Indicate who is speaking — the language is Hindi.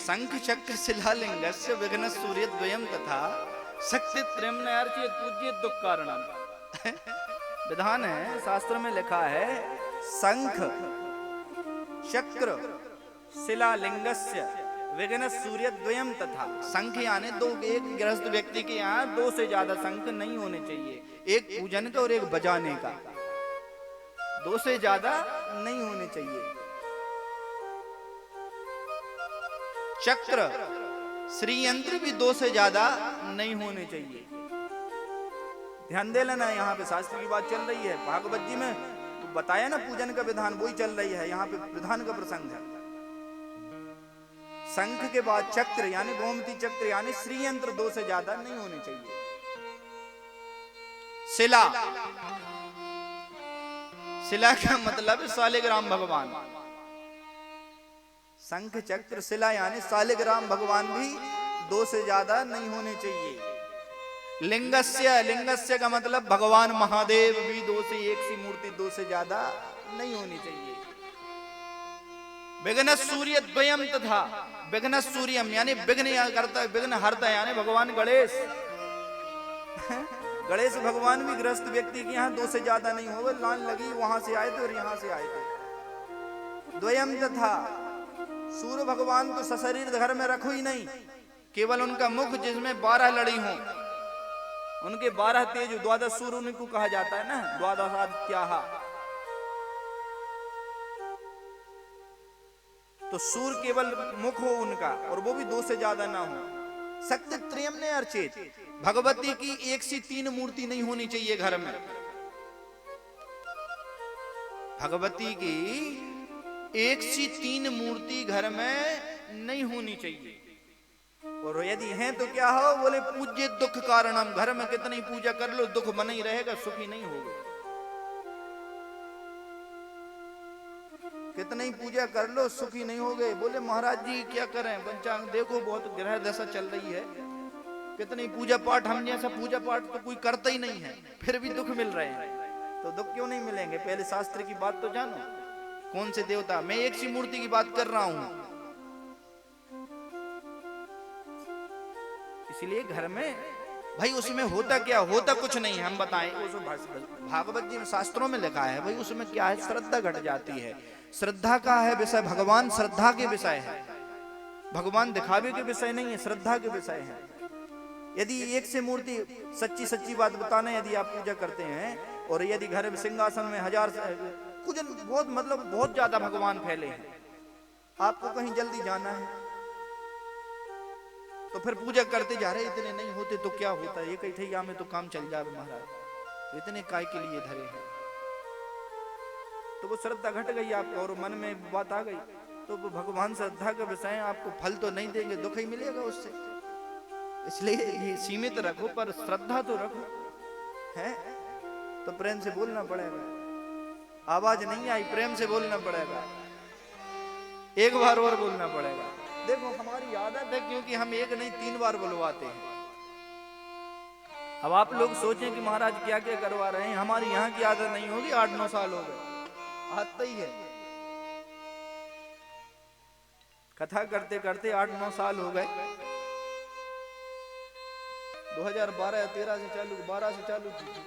Speaker 1: शंख चक्र शिलालिंगस्य विघ्न सूर्य द्वयम तथा शक्ति त्रयम न अर्चित पूज्य दुख कारणम। विधान है, शास्त्र में लिखा है, शंख चक्र शिलालिंगस्य विघ्न सूर्य द्वयम तथा। शंख यानी दो, एक गृहस्थ व्यक्ति के यहाँ दो से ज्यादा शंख नहीं होने चाहिए, एक पूजन का और एक बजाने का, दो से ज्यादा नहीं होने चाहिए। चक्र श्रीयंत्र भी दो से ज्यादा नहीं होने चाहिए। ध्यान दे लेना, यहाँ पे शास्त्र की बात चल रही है। भागवत जी में तो बताया ना पूजन का विधान, वही चल रही है, यहाँ पे विधान का प्रसंग है। शंख के बाद चक्र यानी गोमती चक्र यानी श्रीयंत्र दो से ज्यादा नहीं होने चाहिए। शिला, शिला का मतलब शालिग्राम भगवान। शंख चक्र शिला यानी शालिग्राम भगवान भी दो से ज्यादा नहीं होने चाहिए। लिंगस्य, लिंगस्य का मतलब भगवान महादेव भी दो से, एक सी मूर्ति दो से ज्यादा नहीं होनी चाहिए। विघ्न सूर्य द्वयम तथा, विघ्न सूर्यम यानी विघ्न करता, विघ्न हरता यानी भगवान गणेश। गणेश भगवान भी गृहस्थ व्यक्ति के यहाँ दो से ज्यादा नहीं हो, लाइन लगी वहां से आए थे और यहां से आए थे। द्वयम तथा, सूर्य भगवान तो सशरीर घर में रखो ही नहीं, केवल उनका मुख जिसमें 12 लड़ी हो, उनके 12 तेज, द्वादश सूर्य उनको कहा जाता है ना, द्वादशादित्याः। तो सूर्य केवल मुख हो उनका, और वो भी दो से ज्यादा ना हो। शक्ति त्रयम ने अर्चित, भगवती की एक सी तीन मूर्ति नहीं होनी चाहिए घर में। भगवती की एक सी तीन मूर्ति घर में नहीं होनी चाहिए, और यदि हैं तो क्या हो, बोले पूज्य दुख कारणम। घर में कितनी पूजा कर लो दुख बना ही रहेगा, सुखी नहीं होगा। कितनी पूजा कर लो सुखी नहीं हो गए। बोले महाराज जी क्या करें, पंचांग देखो बहुत ग्रह दशा चल रही है, कितनी पूजा पाठ, हम जैसा पूजा पाठ तो कोई करता ही नहीं है, फिर भी दुख मिल रहे हैं। तो दुख क्यों नहीं मिलेंगे, पहले शास्त्र की बात तो जानो। कौन से देवता, मैं एक सी मूर्ति की बात कर रहा हूं। इसलिए घर में भाई उसमें होता क्या, होता कुछ नहीं है, हम बताएं। भागवत जी में शास्त्रों में लिखा है भाई, उसमें क्या है, श्रद्धा घट जाती है। श्रद्धा का है विषय, भगवान श्रद्धा के विषय है, भगवान दिखावे के विषय नहीं है, श्रद्धा के विषय है। यदि एक से मूर्ति, सच्ची सच्ची बात बताना, यदि आप पूजा करते हैं और यदि घर में सिंहासन में 1000 कुछ बहुत, मतलब बहुत ज्यादा भगवान फैले हैं, आपको कहीं जल्दी जाना है तो फिर पूजा करते जा रहे, इतने नहीं होते तो क्या होता है, एक ठैया में तो काम चल जाए महाराज, तो इतने काय के लिए धरे हैं। तो वो श्रद्धा घट गई आपको और मन में बात आ गई, तो वो भगवान श्रद्धा का विषय, आपको फल तो नहीं देंगे, दुख ही मिलेगा उससे। इसलिए ये सीमित रखो, पर श्रद्धा तो रखो, है तो प्रेम से बोलना पड़ेगा। आवाज नहीं आई, प्रेम से बोलना पड़ेगा, एक बार और बोलना पड़ेगा। देखो हमारी आदत है, क्योंकि हम एक नहीं 3 बार बुलवाते हैं। अब आप लोग सोचें कि महाराज क्या क्या करवा रहे हैं, हमारी यहाँ की आदत नहीं होगी, 8-9 साल हो गए, आता ही है। कथा करते करते 8-9 साल हो गए। 2012 या 13 से चालू, 12 से चालू की थी।